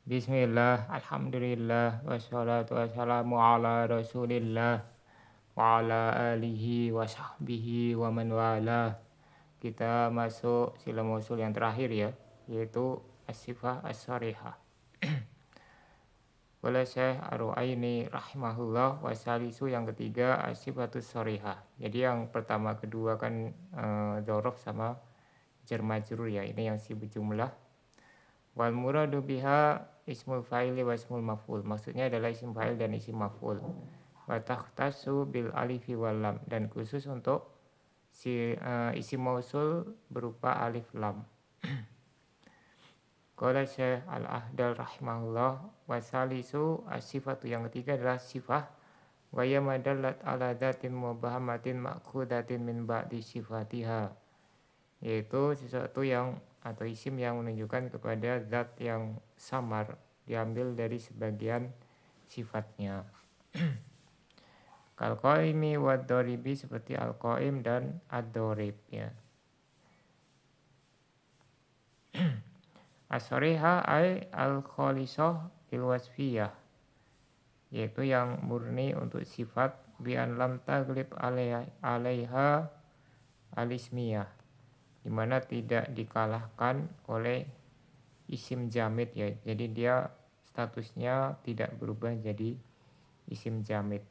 Bismillah, alhamdulillah, wassalatu wassalamu ala rasulillah wa ala alihi wa sahbihi wa man wala. Kita masuk sila mausul yang terakhir ya, yaitu as-sifah as-sarihah. Qala Syekh Ar-Ru'aini rahimahullah, wasalisu yang ketiga as-sifatus sarihah. Jadi yang pertama kedua kan dzaraf sama jar majrur ya, ini yang sibuk jumlah. Wal muradu biha ismul fa'ili wa ismul maf'ul. Maksudnya adalah isim fa'il dan isim maf'ul. Wa takhtassu bil alifi wal lam, dan khusus untuk isim mausul berupa alif lam. Qala Syekh Al-Ahdal rahimahullah, wa salisu as-sifatu yang ketiga adalah sifah wa ya madallat ala dzatin mubahamatin ma'khudatin min ba'di sifatiha, yaitu sesuatu yang atau isim yang menunjukkan kepada zat yang samar diambil dari sebagian sifatnya. Kal qaimi wad doribi, seperti al qaim dan ad-dorib ya. As-sarihah ay al-khalisah lil wasfiyah, yaitu yang murni untuk sifat bi an lam taglib alaiha alismiyah, di mana tidak dikalahkan oleh isim jamid ya. Jadi dia statusnya tidak berubah jadi isim jamid,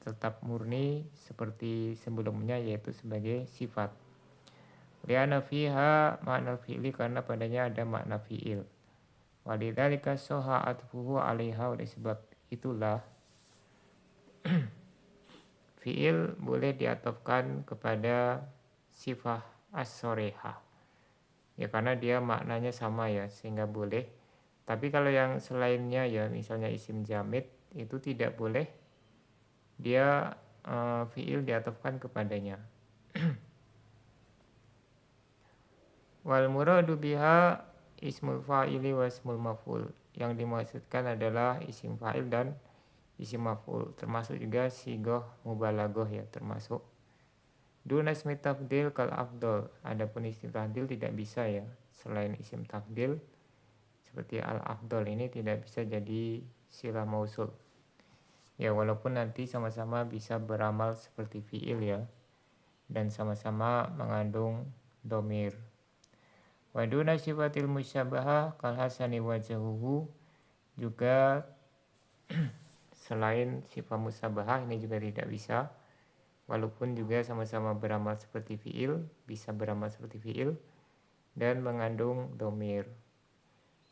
tetap murni seperti sebelumnya, yaitu sebagai sifat. Liana fiha makna fi'li, karena padanya ada makna fi'il. Walidzalika soha atfuhu alaiha, oleh sebab itulah fi'il boleh diatofkan kepada sifah as-sarihah. Ya karena dia maknanya sama ya, sehingga boleh. Tapi kalau yang selainnya ya, misalnya isim jamid, itu tidak boleh dia fi'il diatofkan kepadanya. Wal muradu biha ismul fa'ili wa ismul maf'ul. Yang dimaksudkan adalah isim fa'il dan isim maf'ul, termasuk juga sigoh mubalaghah ya, termasuk. Duna ismi tafdil kal afdol. Adapun isim tafdil tidak bisa ya, selain isim tafdil seperti al afdol ini tidak bisa jadi sila mausul. Ya walaupun nanti sama-sama bisa beramal seperti fi'il ya, dan sama-sama mengandung domir. Waduna sifatil musyabahah kal hasani wajahuhu, juga selain sifat musyabahah ini juga tidak bisa, walaupun juga sama-sama beramal seperti fi'il, bisa beramal seperti fi'il dan mengandung domir.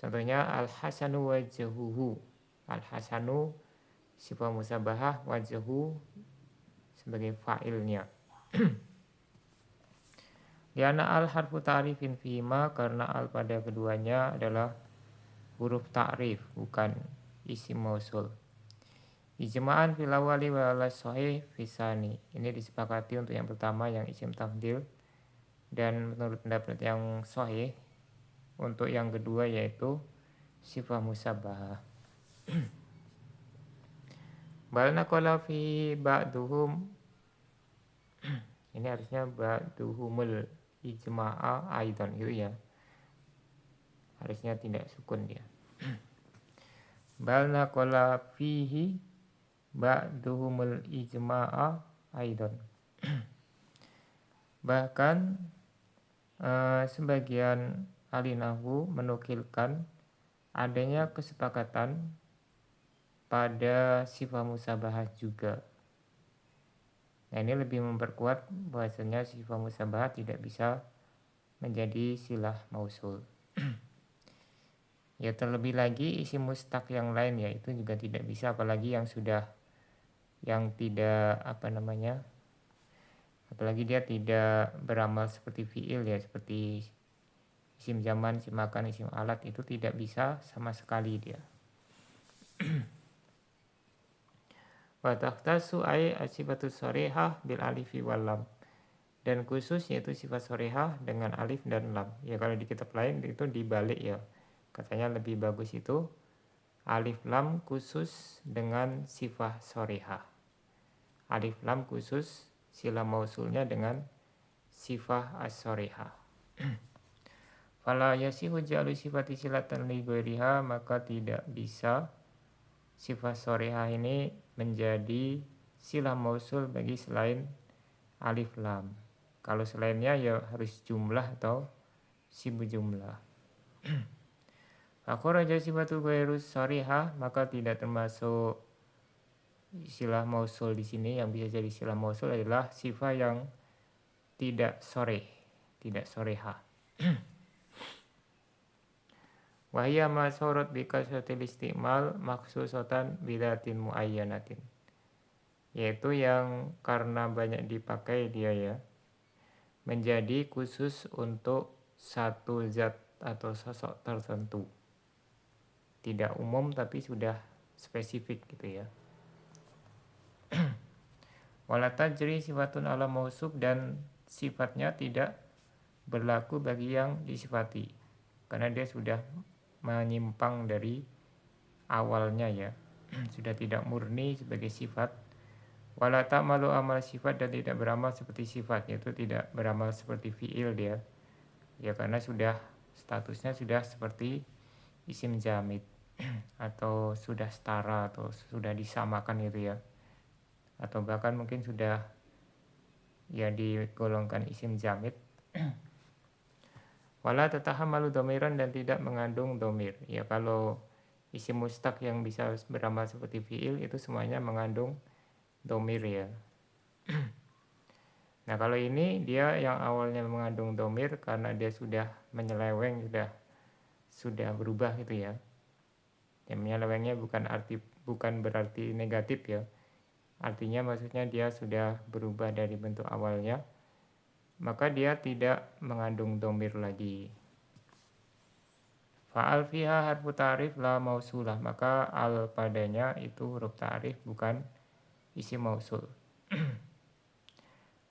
Contohnya al-hasanu wajahuhu. Al-hasanu sifat musyabahah, wajahu sebagai fa'ilnya. Liana al harfu ta'rifin fima, karena al pada keduanya adalah huruf ta'rif, bukan isim mausul. Ijma'an fil awali wa ala sahih fisani. Ini disepakati untuk yang pertama yang isim tafdil, dan menurut pendapat yang sahih untuk yang kedua yaitu sifat musyabahah. Bal naqala fi ba'duhum, ini harusnya ba'duhumul ijma'a aidan gitu ya, harusnya tidak sukun dia. Bal naqala fihi ba'duhumul ijma'a aidan. Bahkan sebagian ahli nahwu menukilkan adanya kesepakatan pada sifat musyabahah juga. Nah ini lebih memperkuat bahwasanya sifat musyabahah tidak bisa menjadi silah mausul. Ya terlebih lagi isim mustaq yang lain ya itu juga tidak bisa, apalagi yang sudah yang tidak apalagi dia tidak beramal seperti fi'il ya, seperti isim zaman, isim makan, isim alat, itu tidak bisa sama sekali dia. Wa takhtassu ay as-sifatus sarihah bil alifi wal lam, dan khusus yaitu sifat sarihah dengan alif dan lam. Ya kalau di kitab lain itu dibalik ya, katanya lebih bagus itu alif lam khusus dengan sifat sarihah, alif lam khusus sila mausulnya dengan sifat as-sarihah. Fala yasihu ja'lu sifati silatan li ghairiha, maka tidak bisa sifat sorihah ini menjadi silah mausul bagi selain alif lam. Kalau selainnya ya harus jumlah atau sibu jumlah. Akhraja sifatu ghairus sorihah, maka tidak termasuk silah mausul di sini. Yang bisa jadi silah mausul adalah sifat yang tidak soreh, tidak sorehah. Wahia ma sorot bikasatil istimal maksusotan bidatin muayyanatin, yaitu yang karena banyak dipakai dia ya menjadi khusus untuk satu zat atau sosok tertentu, tidak umum tapi sudah spesifik gitu ya. Wala tajri sifatun ala mausuf, dan sifatnya tidak berlaku bagi yang disifati karena dia sudah menyimpang dari awalnya ya, sudah tidak murni sebagai sifat. Wala ta'malu amal sifat, dan tidak beramal seperti sifat, yaitu tidak beramal seperti fi'il dia ya, karena sudah statusnya sudah seperti isim jamid atau sudah setara atau sudah disamakan gitu ya, atau bahkan mungkin sudah ya digolongkan isim jamid. Wala tatahamalu domiran, dan tidak mengandung domir ya. Kalau isim mustaq yang bisa beramal seperti fi'il itu semuanya mengandung domir ya. Nah kalau ini dia yang awalnya mengandung domir karena dia sudah menyeleweng, sudah berubah gitu ya. Yang menyelewengnya bukan berarti negatif ya. Artinya maksudnya dia sudah berubah dari bentuk awalnya, maka dia tidak mengandung domir lagi. Fa'al fiha harfu ta'rif la mausulah, maka al padanya itu huruf ta'rif bukan isim mausul.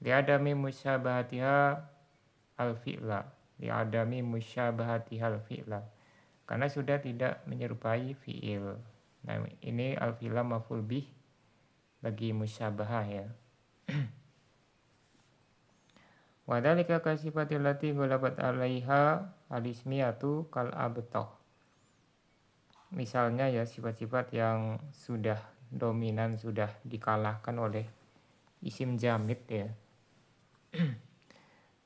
Li'adami musyabahatiha al fi'la, li'adami musyabahatiha al fi'la, karena sudah tidak menyerupai fi'il. Nah ini al fi'la maf'ul bih bagi musyabahah ya. Wadhalika kasifatil lati ghalabat 'alaiha al-ismiyatu kal abtah. Misalnya ya sifat-sifat yang sudah dominan, sudah dikalahkan oleh isim jamid ya.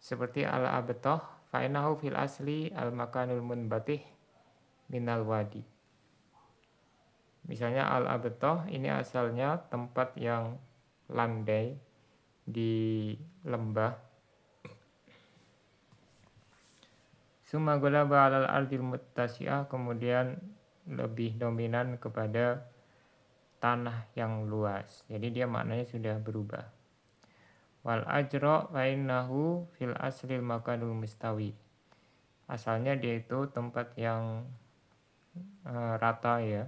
Seperti al-abtah, fa'inahu fil asli al-makanul munbatih minal wadi. Misalnya al-abtah ini asalnya tempat yang landai di lembah. Summa ghalaba 'alal ardil muttasi'ah, kemudian lebih dominan kepada tanah yang luas. Jadi dia maknanya sudah berubah. Wal ajra fa innahu fil aslil makanul mustawi. Asalnya dia itu tempat yang rata ya.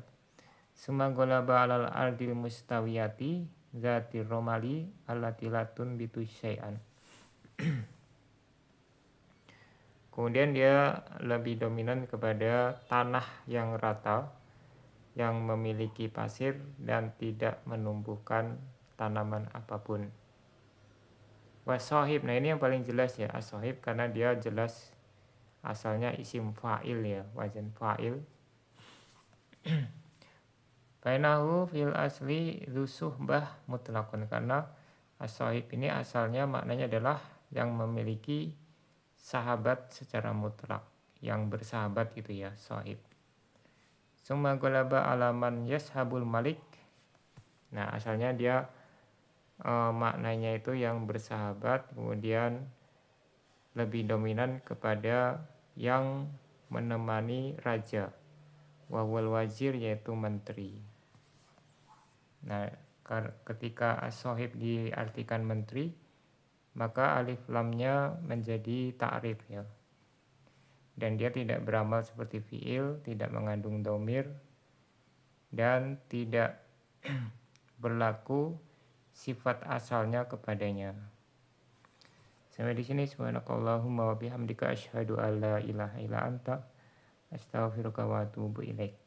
Summa ghalaba 'alal ardil mustawiyati zatir romali allati latun bitu syai'an. Kemudian dia lebih dominan kepada tanah yang rata, yang memiliki pasir dan tidak menumbuhkan tanaman apapun. Wasohib, nah ini yang paling jelas ya, asohib, karena dia jelas asalnya isim fa'il ya, wazan fa'il. Bainahu fil asli dzusuhbah mutlaqun, karena asohib ini asalnya maknanya adalah yang memiliki sahabat secara mutlak, yang bersahabat gitu ya, sohib. Summa ghalaba alaman yashabul malik. Nah asalnya dia maknanya itu yang bersahabat, kemudian lebih dominan kepada yang menemani raja, wawal wazir, yaitu menteri. Nah ketika as-sohib diartikan menteri, maka alif lamnya menjadi ta'rif ya. Dan dia tidak beramal seperti fi'il, tidak mengandung domir, dan tidak berlaku sifat asalnya kepadanya. Sampai di sini, subhanakallahumma wa bihamdika asyhadu an la ilaha illa anta astaghfiruka wa atubu ilaik.